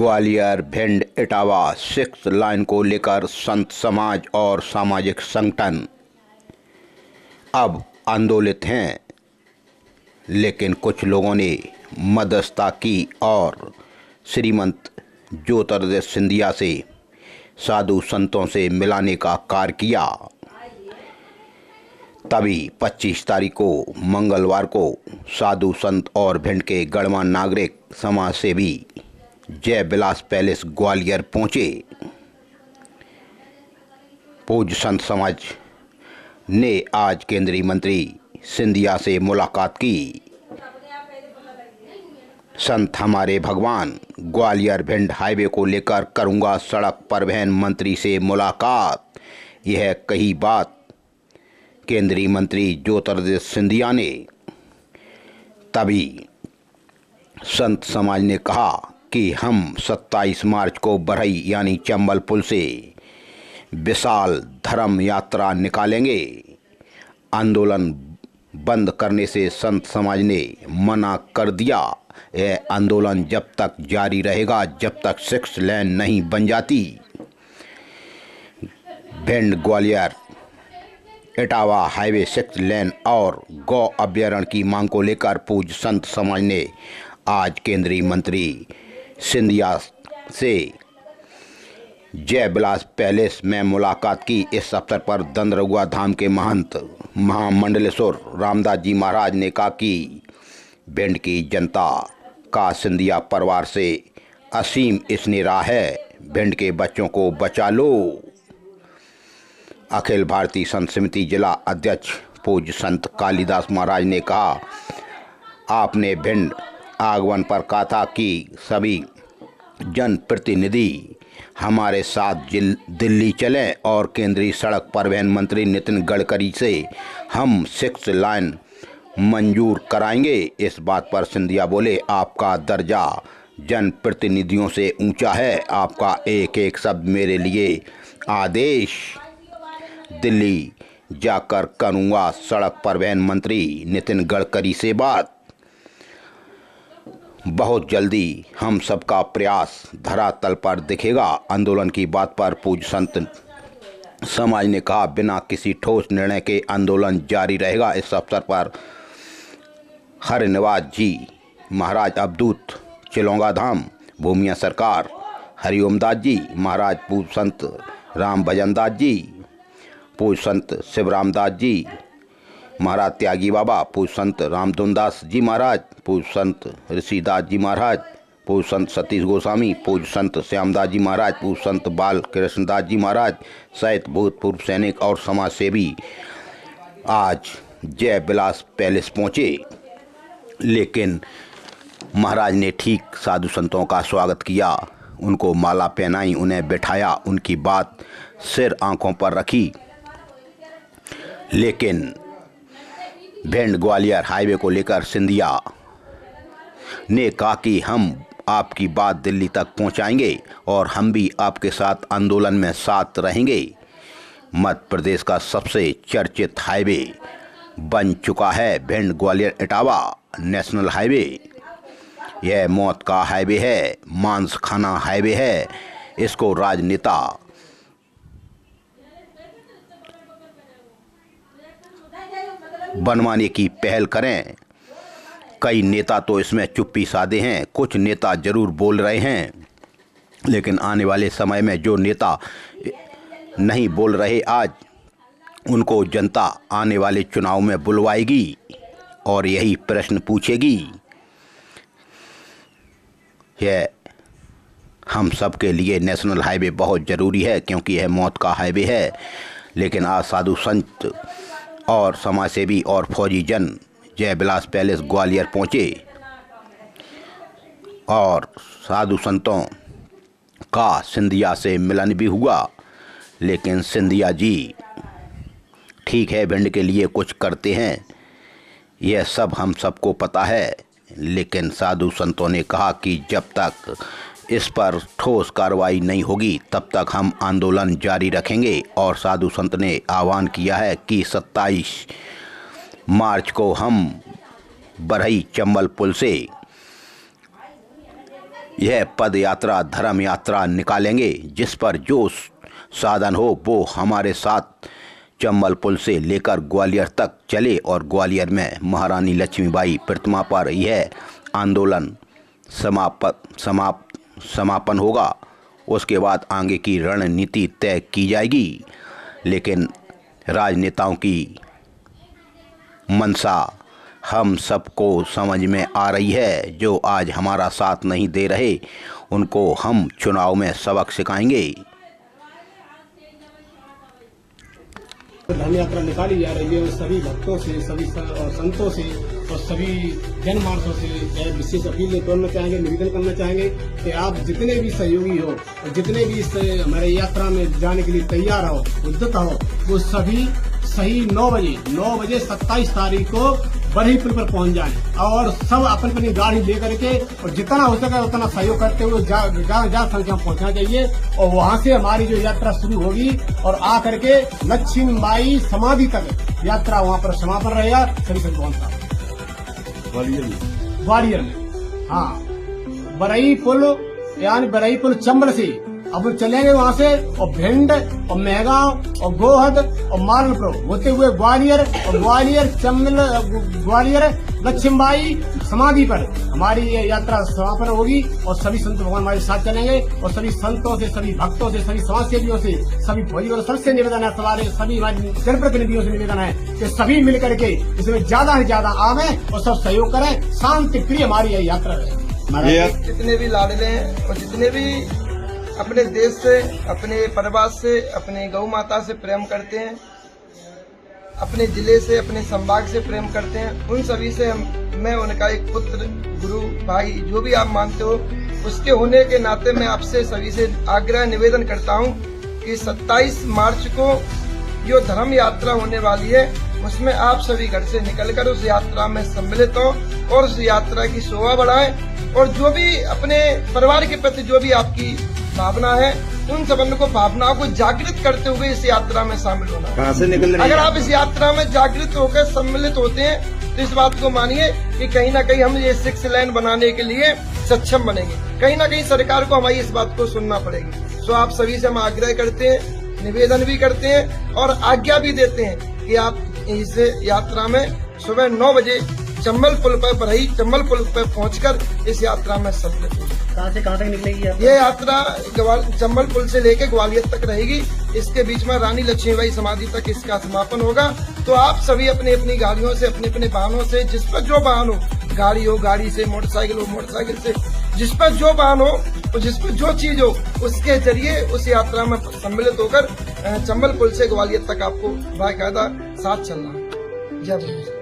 Gwalior, Bhind, Etawah 6 line को लेकर संत समाज और सामाजिक संगठन अब आंदोलित हैं, लेकिन कुछ लोगों ने मध्यस्थता की और श्रीमंत ज्योतिरादित्य सिंधिया से साधु संतों से मिलाने का कार्य किया। तभी 25 तारीख को मंगलवार को साधु संत और भिंड के गणमान्य नागरिक समाज सेवी जय विलास पैलेस ग्वालियर पहुंचे। पूज्य संत समाज ने आज केंद्रीय मंत्री सिंधिया से मुलाकात की। संत हमारे भगवान, ग्वालियर भिंड हाईवे को लेकर करूंगा सड़क परिवहन मंत्री से मुलाकात, यह कही बात केंद्रीय मंत्री ज्योतिरादित्य सिंधिया ने। तभी संत समाज ने कहा कि हम 27 मार्च को बरही यानी चंबल पुल से विशाल धर्म यात्रा निकालेंगे। आंदोलन बंद करने से संत समाज ने मना कर दिया। यह आंदोलन जब तक जारी रहेगा जब तक 6 लेन नहीं बन जाती। भिंड ग्वालियर इटावा हाईवे 6 लेन और गौ अभ्यारण्य की मांग को लेकर पूज्य संत समाज ने आज केंद्रीय मंत्री सिंधिया से जय विलास पैलेस में मुलाकात की। इस अवसर पर दंदरगुआ धाम के महंत महामंडलेश्वर रामदास जी महाराज ने कहा कि भिंड की जनता का सिंधिया परिवार से असीम स्नेह है, भिंड के बच्चों को बचा लो। अखिल भारतीय संत समिति जिला अध्यक्ष पूज्य संत कालीदास महाराज ने कहा, आपने भिंड आगमन पर कहा था कि सभी जनप्रतिनिधि हमारे साथ दिल्ली चलें और केंद्रीय सड़क परिवहन मंत्री नितिन गडकरी से हम 6 लाइन मंजूर कराएंगे। इस बात पर सिंधिया बोले, आपका दर्जा जनप्रतिनिधियों से ऊंचा है, आपका एक एक शब्द मेरे लिए आदेश। दिल्ली जाकर करूंगा सड़क परिवहन मंत्री नितिन गडकरी से बात। बहुत जल्दी हम सबका प्रयास धरातल पर दिखेगा। आंदोलन की बात पर पूज्य संत समाज ने कहा, बिना किसी ठोस निर्णय के आंदोलन जारी रहेगा। इस अवसर पर हरिनिवास जी महाराज अवधूत चिलौंगा धाम, भूमिया सरकार, हरिओम दास जी महाराज, पूज्य संत राम भजन दास जी, पूज्य संत शिवराम दास जी महाराज त्यागी बाबा, पूज्य संत रामधुन दास जी महाराज, पूज्य संत ऋषिदास जी महाराज, पूज्य संत सतीश गोस्वामी, पूज्य संत श्यामदास जी महाराज, पूज्य संत बाल कृष्णदास जी महाराज सहित भूतपूर्व सैनिक और समाज सेवी आज जय विलास पैलेस पहुंचे। लेकिन महाराज ने ठीक साधु संतों का स्वागत किया, उनको माला पहनाई, उन्हें बिठाया, उनकी बात सिर आंखों पर रखी। लेकिन भिंड ग्वालियर हाईवे को लेकर सिंधिया ने कहा कि हम आपकी बात दिल्ली तक पहुंचाएंगे और हम भी आपके साथ आंदोलन में साथ रहेंगे। मध्य प्रदेश का सबसे चर्चित हाईवे बन चुका है भिंड ग्वालियर इटावा नेशनल हाईवे। यह मौत का हाईवे है, मांस खाना हाईवे है। इसको राजनेता बनवाने की पहल करें। कई नेता तो इसमें चुप्पी साधे हैं, कुछ नेता जरूर बोल रहे हैं, लेकिन आने वाले समय में जो नेता नहीं बोल रहे आज, उनको जनता आने वाले चुनाव में बुलवाएगी और यही प्रश्न पूछेगी। यह हम सब के लिए नेशनल हाईवे बहुत ज़रूरी है क्योंकि यह मौत का हाईवे है। लेकिन आज साधु संत और समाजसेवी और फौजी जन जय विलास पैलेस ग्वालियर पहुंचे और साधु संतों का सिंधिया से मिलन भी हुआ। लेकिन सिंधिया जी ठीक है, भिंड के लिए कुछ करते हैं, यह सब हम सबको पता है, लेकिन साधु संतों ने कहा कि जब तक इस पर ठोस कार्रवाई नहीं होगी तब तक हम आंदोलन जारी रखेंगे। और साधु संत ने आह्वान किया है कि 27 मार्च को हम बरही चंबल पुल से यह पद यात्रा धर्म यात्रा निकालेंगे, जिस पर जो साधन हो वो हमारे साथ चंबल पुल से लेकर ग्वालियर तक चले और ग्वालियर में महारानी लक्ष्मीबाई प्रतिमा पर यह आंदोलन समापन होगा। उसके बाद आगे की रणनीति तय की जाएगी। लेकिन राजनेताओं की मंशा हम सबको समझ में आ रही है। जो आज हमारा साथ नहीं दे रहे उनको हम चुनाव में सबक सिखाएंगे। धर्म यात्रा निकाली जा रही है, सभी भक्तों से, सभी संतों से और सभी जनमानसों से विशेष अपील करना चाहेंगे, निवेदन करना चाहेंगे कि आप जितने भी सहयोगी हो और जितने भी इस हमारे यात्रा में जाने के लिए तैयार हो, उद्यत हो, वो सभी सही 9 बजे 27 तारीख को बरही पुल पर पहुंच जाए और सब अपनी गाड़ी लेकर के और जितना हो सके उतना सहयोग करते हुए ज्यादा संख्या में पहुंचना चाहिए। और वहां से हमारी जो यात्रा शुरू होगी और आकर के लक्ष्मीबाई समाधि तक यात्रा वहां पर समापन रहेगा। सभी संतों का ग्वालियर में हाँ, बरही पुल यानी बरही पुल चंबल से अब चलेंगे वहाँ से और भिंड और मेहगांव और गोहद और मालनपुर होते हुए ग्वालियर और ग्वालियर लक्ष्मीबाई समाधि पर हमारी ये यात्रा समापन होगी। और सभी संत भगवान हमारे साथ चलेंगे और सभी संतों से, सभी भक्तों से, सभी समाज सेवियों से, सभी भोजपुर सबसे निवेदन है, सभी हमारे जनप्रतिनिधियों से निवेदन है कि सभी मिलकर के इसमें ज्यादा से ज्यादा आवे और सब सहयोग करें। शांति प्रिय हमारी यह यात्रा है। जितने भी लाडले हैं और जितने भी अपने देश से, अपने परिवार से, अपने गौ माता से प्रेम करते हैं, अपने जिले से, अपने संभाग से प्रेम करते हैं, उन सभी से मैं उनका एक पुत्र, गुरु, भाई जो भी आप मानते हो, उसके होने के नाते मैं आपसे सभी से आग्रह निवेदन करता हूं कि 27 मार्च को जो धर्म यात्रा होने वाली है उसमें आप सभी घर से निकलकर उस यात्रा में सम्मिलित हो और उस यात्रा की शोभा बढ़ाएं और जो भी अपने परिवार के प्रति जो भी आपकी भावना है उन संबंध को, भावनाओं को जागृत करते हुए इस यात्रा में शामिल होना। कहां से निकल रहे हैं? अगर आप इस यात्रा में जागृत होकर सम्मिलित होते हैं तो इस बात को मानिए कि कहीं ना कहीं हम ये 6 लेन बनाने के लिए सक्षम बनेंगे। कहीं ना कहीं सरकार को हमारी इस बात को सुनना पड़ेगी। सो आप सभी से हम आग्रह करते हैं, निवेदन भी करते हैं और आज्ञा भी देते हैं कि आप इस यात्रा में सुबह 9 बजे चंबल पुल पर बरही चंबल पुल पर पहुंचकर इस यात्रा में सम्मिलित होंगे। कहाँ से कहाँ तक निकलेगी ये यात्रा चंबल पुल से लेकर ग्वालियर तक रहेगी। इसके बीच में रानी लक्ष्मीबाई समाधि तक इसका समापन होगा। तो आप सभी अपनी अपनी गाड़ियों से, अपने अपने वाहनों से, जिस पर जो वाहन हो, गाड़ी हो गाड़ी से, मोटरसाइकिल हो मोटरसाइकिल से, जिस पर जो वाहन हो और जिस पर जो चीज हो, उसके जरिए उस यात्रा में सम्मिलित होकर चंबल पुल से ग्वालियर तक आपको बाकायदा साथ चलना है। जय